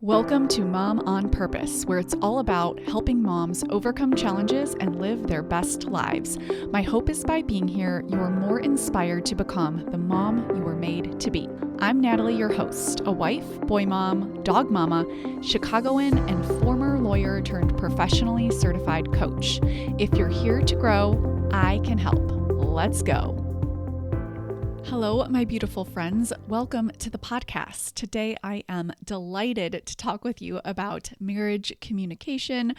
Welcome to Mom on Purpose, where it's all about helping moms overcome challenges and live their best lives. My hope is by being here, you're more inspired to become the mom you were made to be. I'm Natalie, your host, a wife, boy mom, dog mama, Chicagoan, and former lawyer turned professionally certified coach. If you're here to grow, I can help. Let's go. Hello, my beautiful friends. Welcome to the podcast. Today, I am delighted to talk with you about marriage communication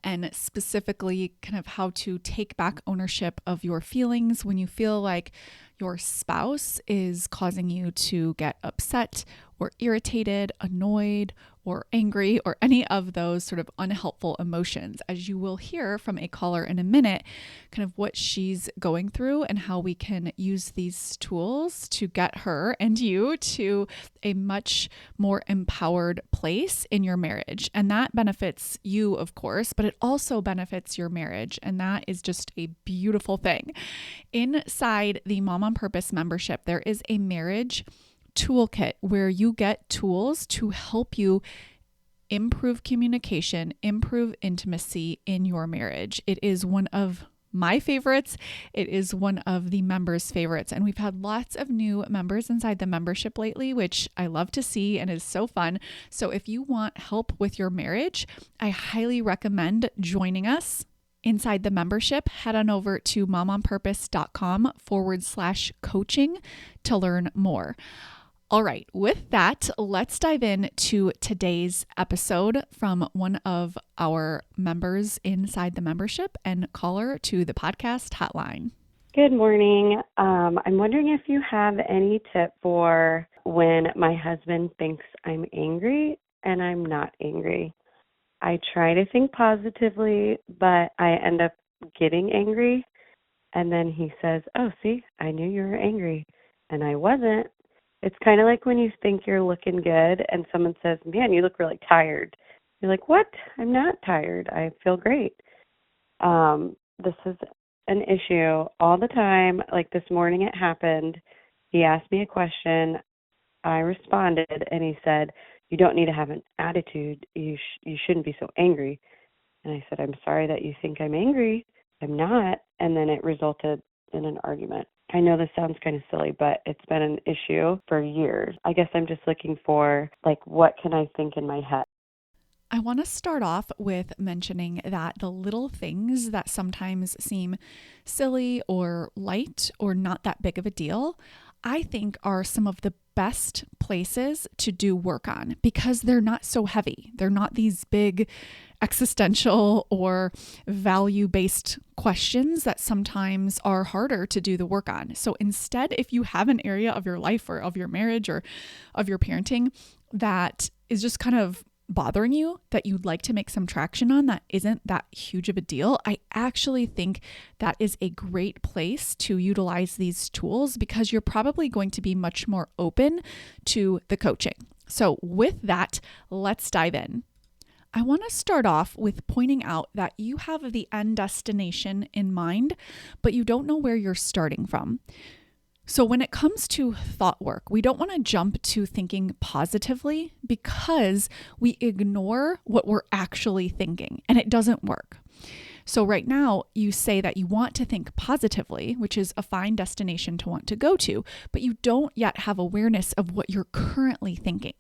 and specifically kind of how to take back ownership of your feelings when you feel like your spouse is causing you to get upset or irritated, annoyed, or angry, or any of those sort of unhelpful emotions. As you will hear from a caller in a minute, kind of what she's going through and how we can use these tools to get her and you to a much more empowered place in your marriage. And that benefits you, of course, but it also benefits your marriage. And that is just a beautiful thing. Inside the Mom on Purpose membership, there is a marriage toolkit where you get tools to help you improve communication, improve intimacy in your marriage. It is one of my favorites. It is one of the members' favorites. And we've had lots of new members inside the membership lately, which I love to see and is so fun. So if you want help with your marriage, I highly recommend joining us. Inside the membership, head on over to momonpurpose.com/coaching to learn more. All right, with that, let's dive into today's episode from one of our members inside the membership and caller to the podcast hotline. Good morning. I'm wondering if you have any tip for when my husband thinks I'm angry and I'm not angry. I try to think positively, but I end up getting angry. And then he says, "Oh, see, I knew you were angry." And I wasn't. It's kind of like when you think you're looking good and someone says, "Man, you look really tired." You're like, "What? I'm not tired. I feel great." This is an issue all the time. Like this morning it happened. He asked me a question. I responded and he said, "You don't need to have an attitude. You shouldn't be so angry." And I said, "I'm sorry that you think I'm angry. I'm not." And then it resulted in an argument. I know this sounds kind of silly, but it's been an issue for years. I guess I'm just looking for, what can I think in my head? I want to start off with mentioning that the little things that sometimes seem silly or light or not that big of a deal, I think are some of the best places to do work on because they're not so heavy. They're not these big existential or value-based questions that sometimes are harder to do the work on. So instead, if you have an area of your life or of your marriage or of your parenting that is just kind of bothering you, that you'd like to make some traction on, that isn't that huge of a deal, I actually think that is a great place to utilize these tools because you're probably going to be much more open to the coaching. So with that, let's dive in. I want to start off with pointing out that you have the end destination in mind, but you don't know where you're starting from. So when it comes to thought work, we don't want to jump to thinking positively because we ignore what we're actually thinking, and it doesn't work. So right now, you say that you want to think positively, which is a fine destination to want to go to, but you don't yet have awareness of what you're currently thinking.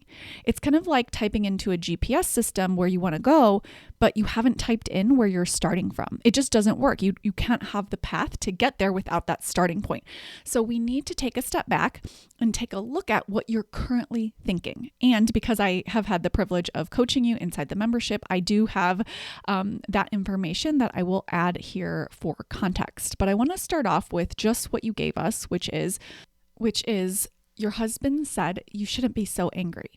It's kind of like typing into a GPS system where you want to go, but you haven't typed in where you're starting from. It just doesn't work. You can't have the path to get there without that starting point. So we need to take a step back and take a look at what you're currently thinking. And because I have had the privilege of coaching you inside the membership, I do have that information that I will add here for context. But I want to start off with just what you gave us, which is your husband said you shouldn't be so angry.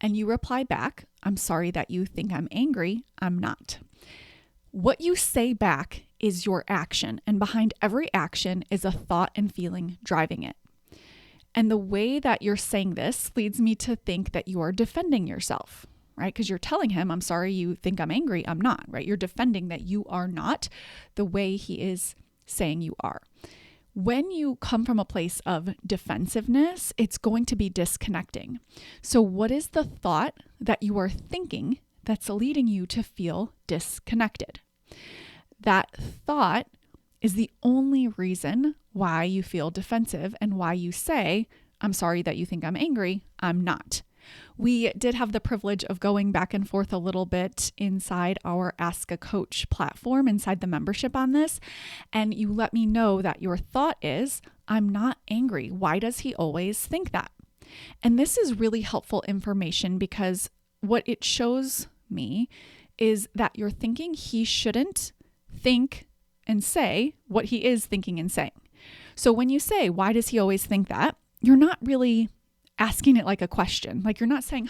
And you reply back, "I'm sorry that you think I'm angry. I'm not." What you say back is your action, and behind every action is a thought and feeling driving it. And the way that you're saying this leads me to think that you are defending yourself, right? Because you're telling him, "I'm sorry you think I'm angry. I'm not," right? You're defending that you are not the way he is saying you are. When you come from a place of defensiveness, it's going to be disconnecting. So, what is the thought that you are thinking that's leading you to feel disconnected? That thought is the only reason why you feel defensive and why you say, I'm sorry that you think I'm angry. I'm not. We did have the privilege of going back and forth a little bit inside our Ask a Coach platform, inside the membership on this. And you let me know that your thought is, I'm not angry. Why does he always think that? And this is really helpful information because what it shows me is that you're thinking he shouldn't think and say what he is thinking and saying. So when you say, why does he always think that? You're not really asking it like a question. Like you're not saying,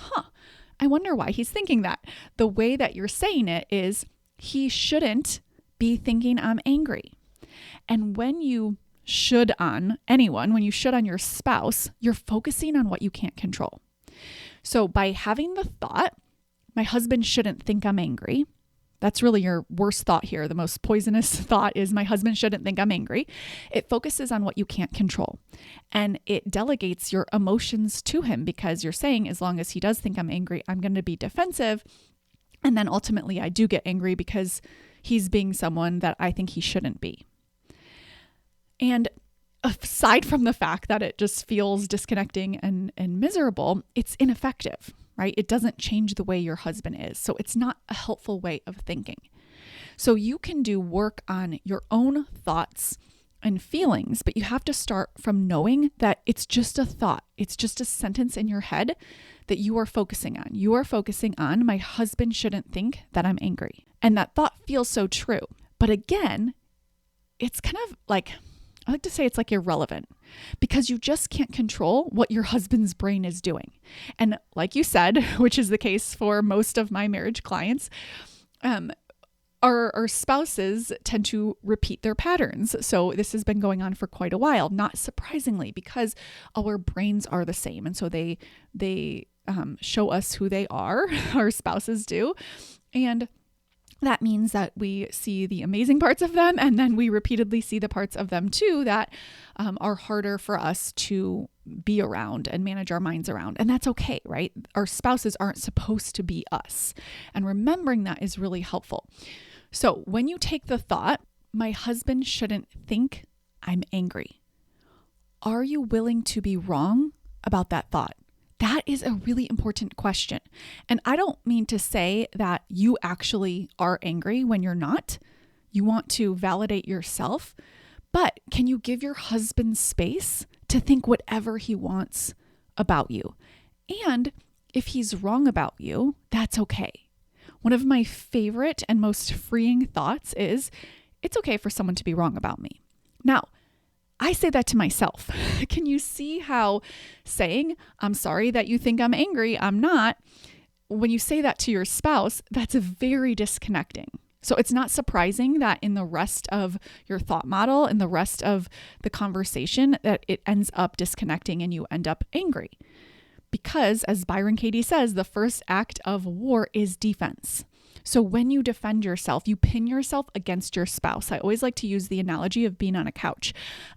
I wonder why he's thinking that. The way that you're saying it is, he shouldn't be thinking I'm angry. And when you should on anyone, when you should on your spouse, you're focusing on what you can't control. So by having the thought, my husband shouldn't think I'm angry. That's really your worst thought here. The most poisonous thought is my husband shouldn't think I'm angry. It focuses on what you can't control. And it delegates your emotions to him because you're saying, as long as he does think I'm angry, I'm going to be defensive. And then ultimately I do get angry because he's being someone that I think he shouldn't be. And aside from the fact that it just feels disconnecting and miserable, it's ineffective. Right? It doesn't change the way your husband is. So it's not a helpful way of thinking. So you can do work on your own thoughts and feelings, but you have to start from knowing that it's just a thought. It's just a sentence in your head that you are focusing on. You are focusing on, my husband shouldn't think that I'm angry. And that thought feels so true. But again, it's kind of like, I like to say it's like irrelevant because you just can't control what your husband's brain is doing. And like you said, which is the case for most of my marriage clients, our spouses tend to repeat their patterns. So this has been going on for quite a while, not surprisingly, because our brains are the same. And so they show us who they are, our spouses do. And that means that we see the amazing parts of them, and then we repeatedly see the parts of them too that are harder for us to be around and manage our minds around. And that's okay, right? Our spouses aren't supposed to be us. And remembering that is really helpful. So when you take the thought, my husband shouldn't think I'm angry, are you willing to be wrong about that thought? That is a really important question. And I don't mean to say that you actually are angry when you're not. You want to validate yourself, but can you give your husband space to think whatever he wants about you? And if he's wrong about you, that's okay. One of my favorite and most freeing thoughts is, it's okay for someone to be wrong about me. Now, I say that to myself. Can you see how saying, I'm sorry that you think I'm angry, I'm not, when you say that to your spouse, that's very disconnecting. So it's not surprising that in the rest of your thought model and the rest of the conversation that it ends up disconnecting and you end up angry. Because as Byron Katie says, the first act of war is defense. So when you defend yourself, you pin yourself against your spouse. I always like to use the analogy of being on a couch.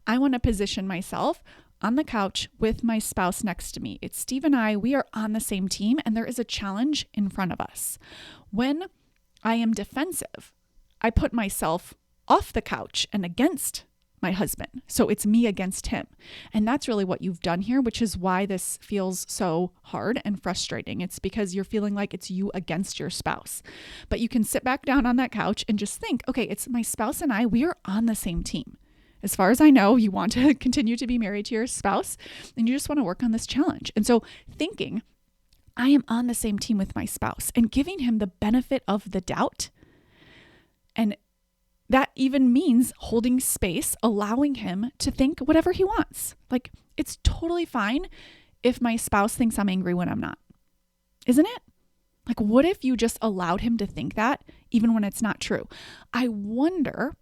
I want to position myself on the couch with my spouse next to me. It's Steve and I, we are on the same team and there is a challenge in front of us. When I am defensive, I put myself off the couch and against my husband. So it's me against him. And that's really what you've done here, which is why this feels so hard and frustrating. It's because you're feeling like it's you against your spouse. But you can sit back down on that couch and just think, okay, it's my spouse and I, we are on the same team. As far as I know, you want to continue to be married to your spouse and you just want to work on this challenge. And so thinking, I am on the same team with my spouse and giving him the benefit of the doubt. And that even means holding space, allowing him to think whatever he wants. Like, it's totally fine if my spouse thinks I'm angry when I'm not. Isn't it? Like, what if you just allowed him to think that even when it's not true? I wonder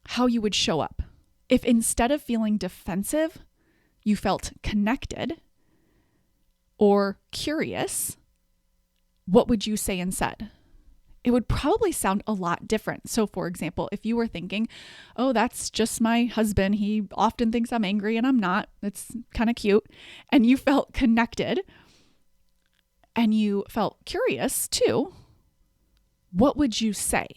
how you would show up if instead of feeling defensive, you felt connected or curious. What would you say instead? it would probably sound a lot different. So for example, if you were thinking, oh, that's just my husband. He often thinks I'm angry and I'm not. It's kind of cute. And you felt connected and you felt curious too, what would you say?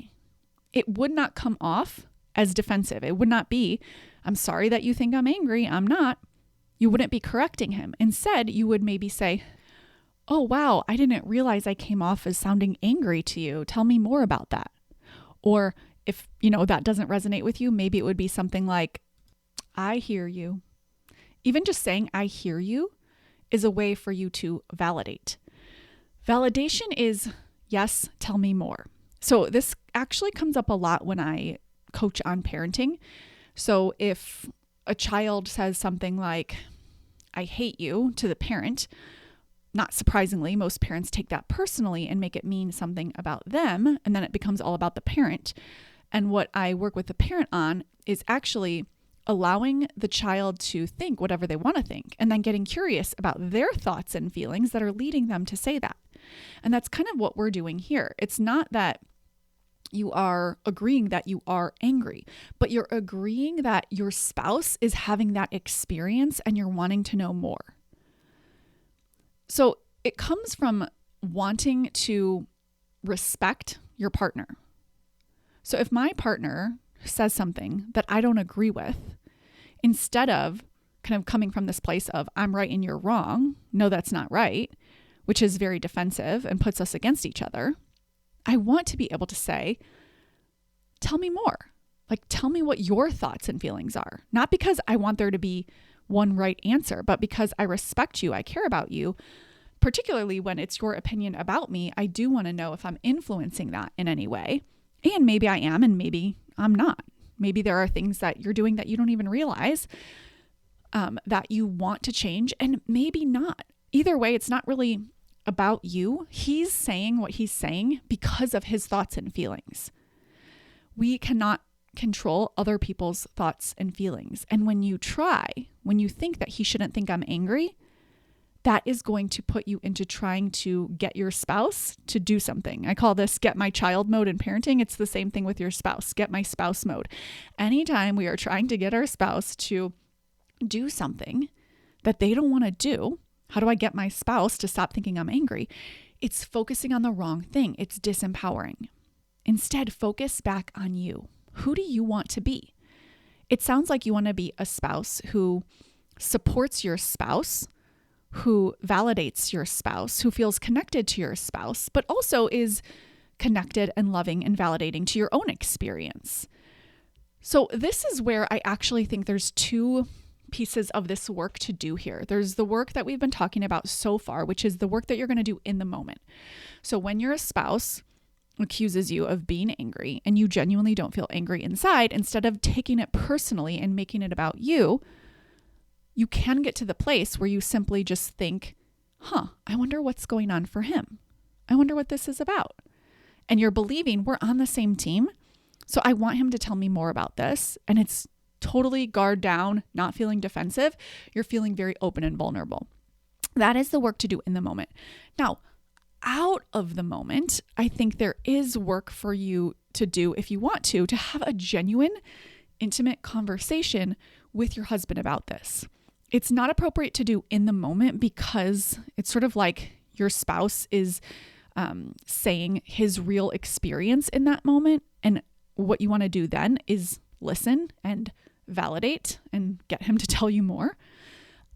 It would not come off as defensive. It would not be, I'm sorry that you think I'm angry. I'm not. You wouldn't be correcting him. Instead, you would maybe say, oh, wow, I didn't realize I came off as sounding angry to you. Tell me more about that. Or if, that doesn't resonate with you, maybe it would be something like, I hear you. Even just saying, I hear you is a way for you to validate. Validation is, yes, tell me more. So this actually comes up a lot when I coach on parenting. So if a child says something like, I hate you to the parent, not surprisingly, most parents take that personally and make it mean something about them, and then it becomes all about the parent. And what I work with the parent on is actually allowing the child to think whatever they want to think, and then getting curious about their thoughts and feelings that are leading them to say that. And that's kind of what we're doing here. It's not that you are agreeing that you are angry, but you're agreeing that your spouse is having that experience and you're wanting to know more. So it comes from wanting to respect your partner. So if my partner says something that I don't agree with, instead of kind of coming from this place of I'm right and you're wrong, no, that's not right, which is very defensive and puts us against each other, I want to be able to say, tell me more. Like, tell me what your thoughts and feelings are. Not because I want there to be one right answer, but because I respect you, I care about you. Particularly when it's your opinion about me, I do want to know if I'm influencing that in any way. And maybe I am, and maybe I'm not. Maybe there are things that you're doing that you don't even realize that you want to change, and maybe not. Either way, it's not really about you. He's saying what he's saying because of his thoughts and feelings. We cannot control other people's thoughts and feelings. And when you think that he shouldn't think I'm angry, that is going to put you into trying to get your spouse to do something. I call this get my child mode in parenting. It's the same thing with your spouse, get my spouse mode. Anytime we are trying to get our spouse to do something that they don't want to do, how do I get my spouse to stop thinking I'm angry? It's focusing on the wrong thing. It's disempowering. Instead, focus back on you. Who do you want to be? It sounds like you want to be a spouse who supports your spouse, who validates your spouse, who feels connected to your spouse, but also is connected and loving and validating to your own experience. So this is where I actually think there's two pieces of this work to do here. There's the work that we've been talking about so far, which is the work that you're going to do in the moment. So when your spouse accuses you of being angry and you genuinely don't feel angry inside, instead of taking it personally and making it about you, you can get to the place where you simply just think, I wonder what's going on for him. I wonder what this is about. And you're believing we're on the same team. So I want him to tell me more about this. And it's totally guard down, not feeling defensive. You're feeling very open and vulnerable. That is the work to do in the moment. Now, out of the moment, I think there is work for you to do if you want to have a genuine, intimate conversation with your husband about this. It's not appropriate to do in the moment because it's sort of like your spouse is saying his real experience in that moment. And what you want to do then is listen and validate and get him to tell you more.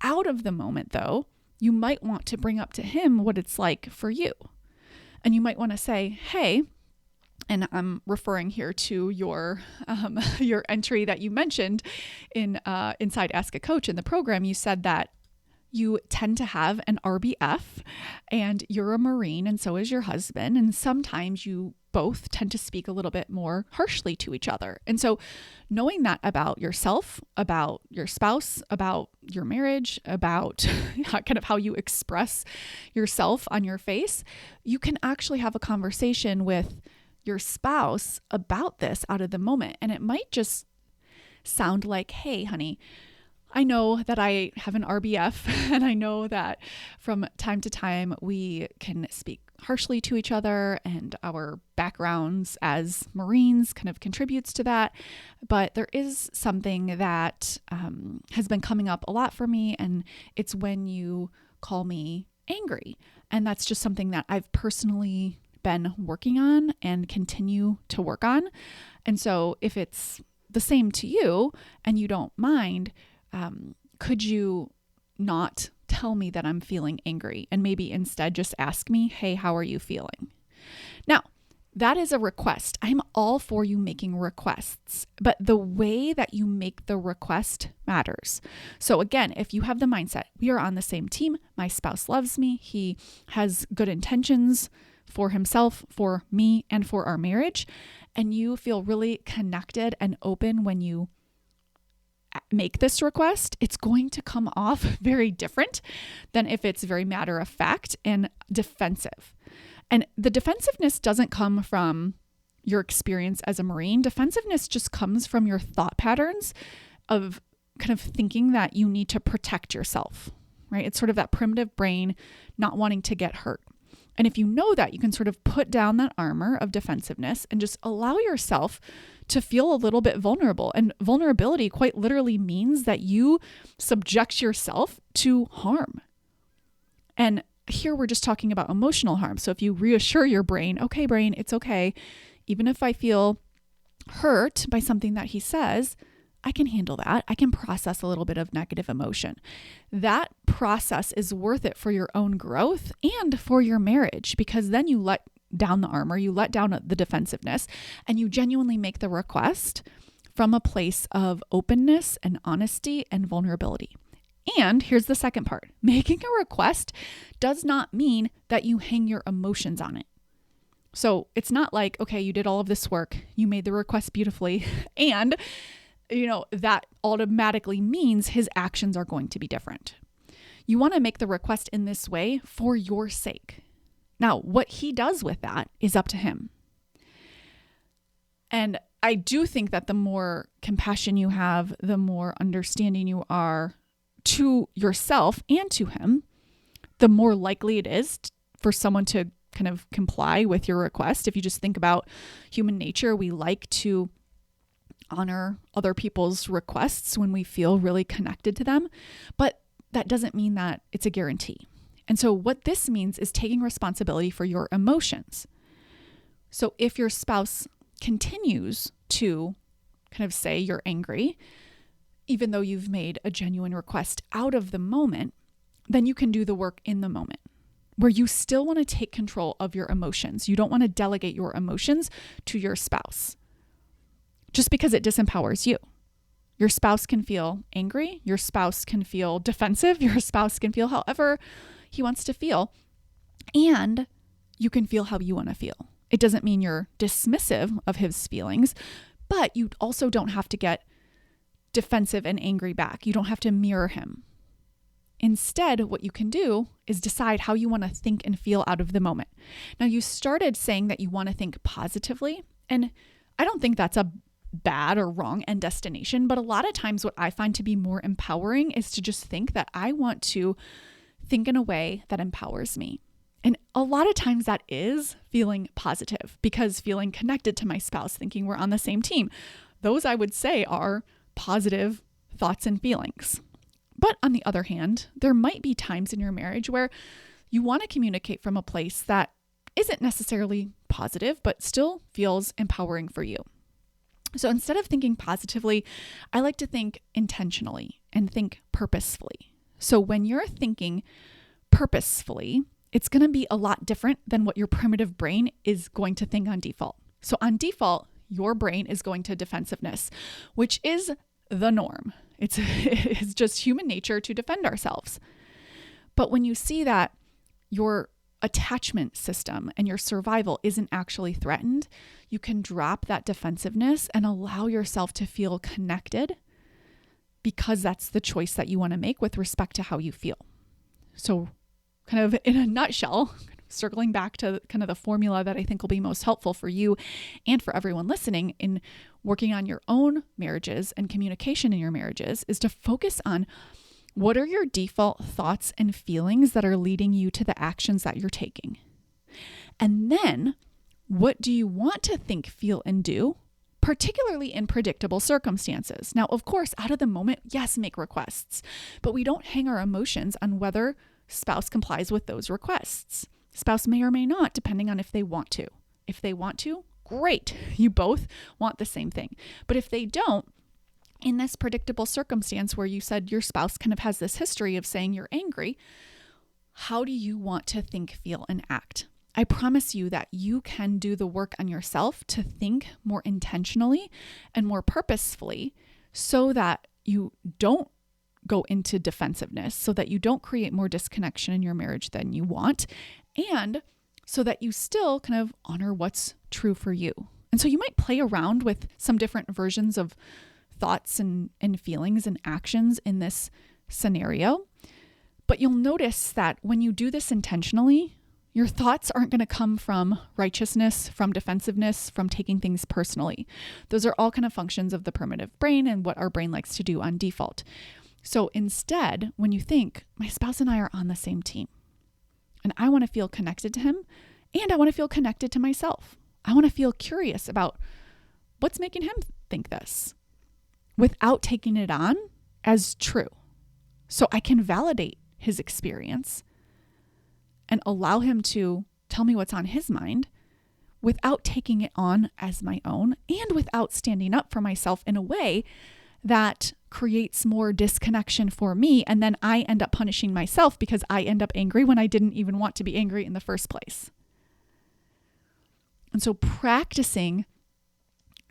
Out of the moment, though, you might want to bring up to him what it's like for you. And you might want to say, hey, and I'm referring here to your entry that you mentioned in inside Ask a Coach in the program. You said that you tend to have an RBF and you're a Marine and so is your husband. And sometimes you both tend to speak a little bit more harshly to each other. And so knowing that about yourself, about your spouse, about your marriage, about kind of how you express yourself on your face, you can actually have a conversation with your spouse about this out of the moment. And it might just sound like, hey, honey, I know that I have an RBF and I know that from time to time we can speak harshly to each other, and our backgrounds as Marines kind of contributes to that. But there is something that has been coming up a lot for me, and it's when you call me angry. And that's just something that I've personally been working on and continue to work on. And so if it's the same to you and you don't mind, could you not tell me that I'm feeling angry and maybe instead just ask me, hey, how are you feeling? Now, that is a request. I'm all for you making requests, but the way that you make the request matters. So again, if you have the mindset, we are on the same team, my spouse loves me, he has good intentions for himself, for me, and for our marriage, and you feel really connected and open when you make this request, it's going to come off very different than if it's very matter of fact and defensive. And the defensiveness doesn't come from your experience as a Marine. Defensiveness just comes from your thought patterns of kind of thinking that you need to protect yourself, right? It's sort of that primitive brain not wanting to get hurt. And if you know that, you can sort of put down that armor of defensiveness and just allow yourself to feel a little bit vulnerable. And vulnerability quite literally means that you subject yourself to harm. And here we're just talking about emotional harm. So if you reassure your brain, okay, brain, it's okay. Even if I feel hurt by something that he says, I can handle that. I can process a little bit of negative emotion. That process is worth it for your own growth and for your marriage, because then you let down the armor, you let down the defensiveness, and you genuinely make the request from a place of openness and honesty and vulnerability. And here's the second part. Making a request does not mean that you hang your emotions on it. So it's not like, okay, you did all of this work, you made the request beautifully, and that automatically means his actions are going to be different. You want to make the request in this way for your sake. Now, what he does with that is up to him. And I do think that the more compassion you have, the more understanding you are to yourself and to him, the more likely it is for someone to kind of comply with your request. If you just think about human nature, we like to honor other people's requests when we feel really connected to them, but that doesn't mean that it's a guarantee. And so what this means is taking responsibility for your emotions. So if your spouse continues to kind of say you're angry, even though you've made a genuine request out of the moment, then you can do the work in the moment where you still want to take control of your emotions. You don't want to delegate your emotions to your spouse just because it disempowers you. Your spouse can feel angry. Your spouse can feel defensive. Your spouse can feel however he wants to feel. And you can feel how you want to feel. It doesn't mean you're dismissive of his feelings, but you also don't have to get defensive and angry back. You don't have to mirror him. Instead, what you can do is decide how you want to think and feel out of the moment. Now, you started saying that you want to think positively, and I don't think that's a bad or wrong end destination, but a lot of times what I find to be more empowering is to just think that I want to think in a way that empowers me. And a lot of times that is feeling positive, because feeling connected to my spouse, thinking we're on the same team, those I would say are positive thoughts and feelings. But on the other hand, there might be times in your marriage where you want to communicate from a place that isn't necessarily positive, but still feels empowering for you. So instead of thinking positively, I like to think intentionally and think purposefully. So when you're thinking purposefully, it's going to be a lot different than what your primitive brain is going to think on default. So on default, your brain is going to defensiveness, which is the norm. It's just human nature to defend ourselves. But when you see that your attachment system and your survival isn't actually threatened, you can drop that defensiveness and allow yourself to feel connected, because that's the choice that you want to make with respect to how you feel. So kind of in a nutshell, circling back to kind of the formula that I think will be most helpful for you and for everyone listening in working on your own marriages and communication in your marriages, is to focus on what are your default thoughts and feelings that are leading you to the actions that you're taking. And then what do you want to think, feel, and do, particularly in predictable circumstances? Now, of course, out of the moment, yes, make requests, but we don't hang our emotions on whether spouse complies with those requests. Spouse may or may not, depending on if they want to. If they want to, great. You both want the same thing. But if they don't, in this predictable circumstance where you said your spouse kind of has this history of saying you're angry, how do you want to think, feel, and act? I promise you that you can do the work on yourself to think more intentionally and more purposefully so that you don't go into defensiveness, so that you don't create more disconnection in your marriage than you want, and so that you still kind of honor what's true for you. And so you might play around with some different versions of thoughts and feelings and actions in this scenario. But you'll notice that when you do this intentionally, your thoughts aren't going to come from righteousness, from defensiveness, from taking things personally. Those are all kind of functions of the primitive brain and what our brain likes to do on default. So instead, when you think, my spouse and I are on the same team, and I want to feel connected to him, and I want to feel connected to myself. I want to feel curious about what's making him think this, without taking it on as true. So I can validate his experience and allow him to tell me what's on his mind without taking it on as my own and without standing up for myself in a way that creates more disconnection for me. And then I end up punishing myself because I end up angry when I didn't even want to be angry in the first place. And so practicing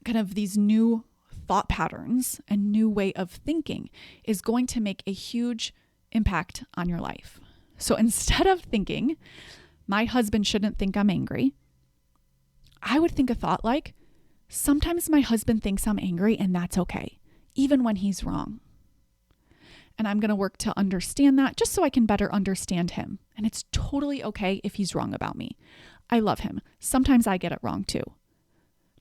kind of these new thought patterns and new way of thinking is going to make a huge impact on your life. So instead of thinking, my husband shouldn't think I'm angry, I would think a thought like, sometimes my husband thinks I'm angry and that's okay, even when he's wrong. And I'm going to work to understand that just so I can better understand him. And it's totally okay if he's wrong about me. I love him. Sometimes I get it wrong too.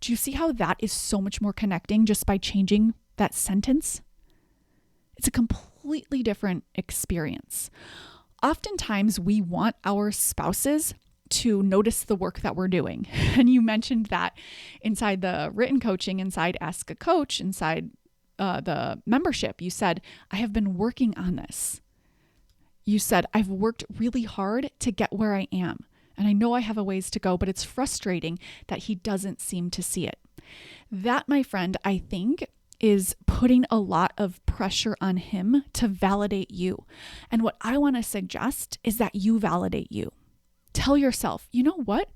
Do you see how that is so much more connecting just by changing that sentence? It's a completely different experience. Oftentimes, we want our spouses to notice the work that we're doing. And you mentioned that inside the written coaching, inside Ask a Coach, inside the membership, you said, I have been working on this. You said, I've worked really hard to get where I am. And I know I have a ways to go, but it's frustrating that he doesn't seem to see it. That, my friend, I think is putting a lot of pressure on him to validate you. And what I want to suggest is that you validate you. Tell yourself, you know what?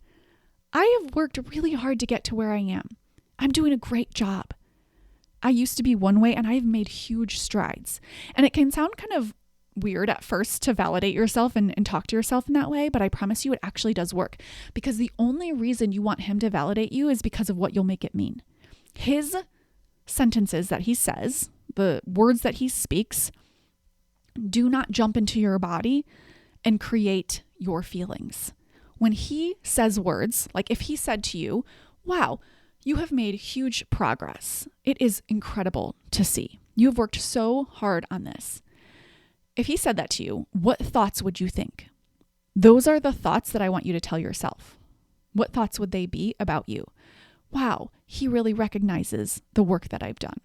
I have worked really hard to get to where I am. I'm doing a great job. I used to be one way and I've made huge strides. And it can sound kind of weird at first to validate yourself and talk to yourself in that way, but I promise you it actually does work, because the only reason you want him to validate you is because of what you'll make it mean. His sentences that he says, the words that he speaks, do not jump into your body and create your feelings. When he says words, like if he said to you, wow, you have made huge progress. It is incredible to see. You have worked so hard on this. If he said that to you, what thoughts would you think? Those are the thoughts that I want you to tell yourself. What thoughts would they be about you? Wow, he really recognizes the work that I've done.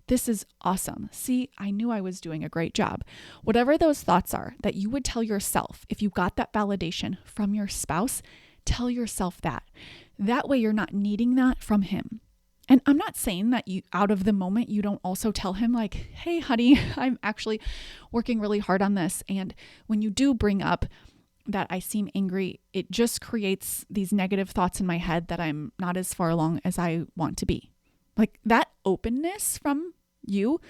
This is awesome. See, I knew I was doing a great job. Whatever those thoughts are that you would tell yourself, if you got that validation from your spouse, tell yourself that. That way you're not needing that from him. And I'm not saying that you, out of the moment, you don't also tell him like, hey, honey, I'm actually working really hard on this. And when you do bring up that I seem angry, it just creates these negative thoughts in my head that I'm not as far along as I want to be. Like that openness from you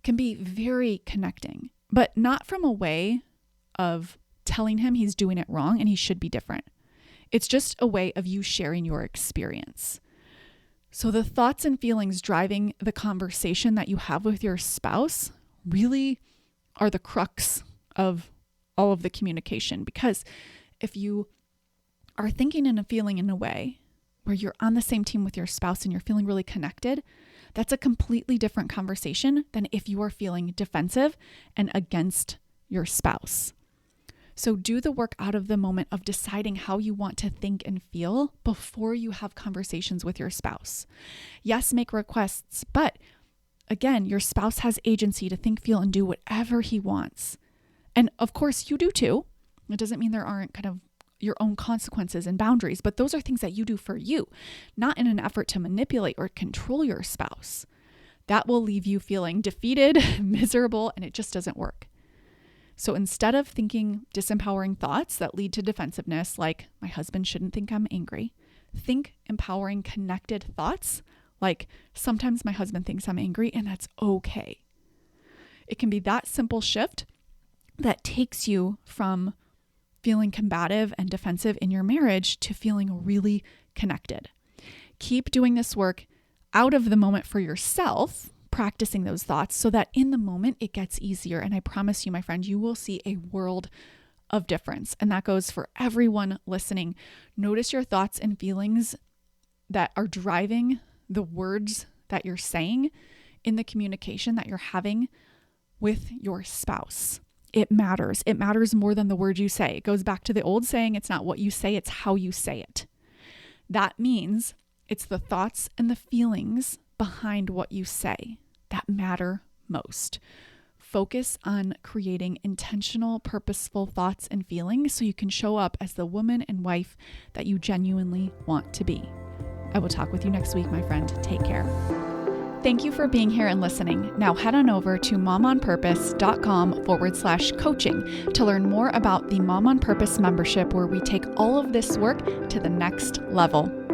can be very connecting, but not from a way of telling him he's doing it wrong and he should be different. It's just a way of you sharing your experience. So the thoughts and feelings driving the conversation that you have with your spouse really are the crux of all of the communication. Because if you are thinking and feeling in a way where you're on the same team with your spouse and you're feeling really connected, that's a completely different conversation than if you are feeling defensive and against your spouse. So do the work out of the moment of deciding how you want to think and feel before you have conversations with your spouse. Yes, make requests, but again, your spouse has agency to think, feel, and do whatever he wants. And of course, you do too. It doesn't mean there aren't kind of your own consequences and boundaries, but those are things that you do for you, not in an effort to manipulate or control your spouse. That will leave you feeling defeated, miserable, and it just doesn't work. So instead of thinking disempowering thoughts that lead to defensiveness, like my husband shouldn't think I'm angry, think empowering connected thoughts, like sometimes my husband thinks I'm angry and that's okay. It can be that simple shift that takes you from feeling combative and defensive in your marriage to feeling really connected. Keep doing this work out of the moment for yourself, practicing those thoughts so that in the moment it gets easier. And I promise you, my friend, you will see a world of difference. And that goes for everyone listening. Notice your thoughts and feelings that are driving the words that you're saying in the communication that you're having with your spouse. It matters. It matters more than the word you say. It goes back to the old saying, it's not what you say, it's how you say it. That means it's the thoughts and the feelings behind what you say that matter most. Focus on creating intentional, purposeful thoughts and feelings so you can show up as the woman and wife that you genuinely want to be. I will talk with you next week, my friend. Take care. Thank you for being here and listening. Now head on over to momonpurpose.com/coaching to learn more about the Mom on Purpose membership, where we take all of this work to the next level.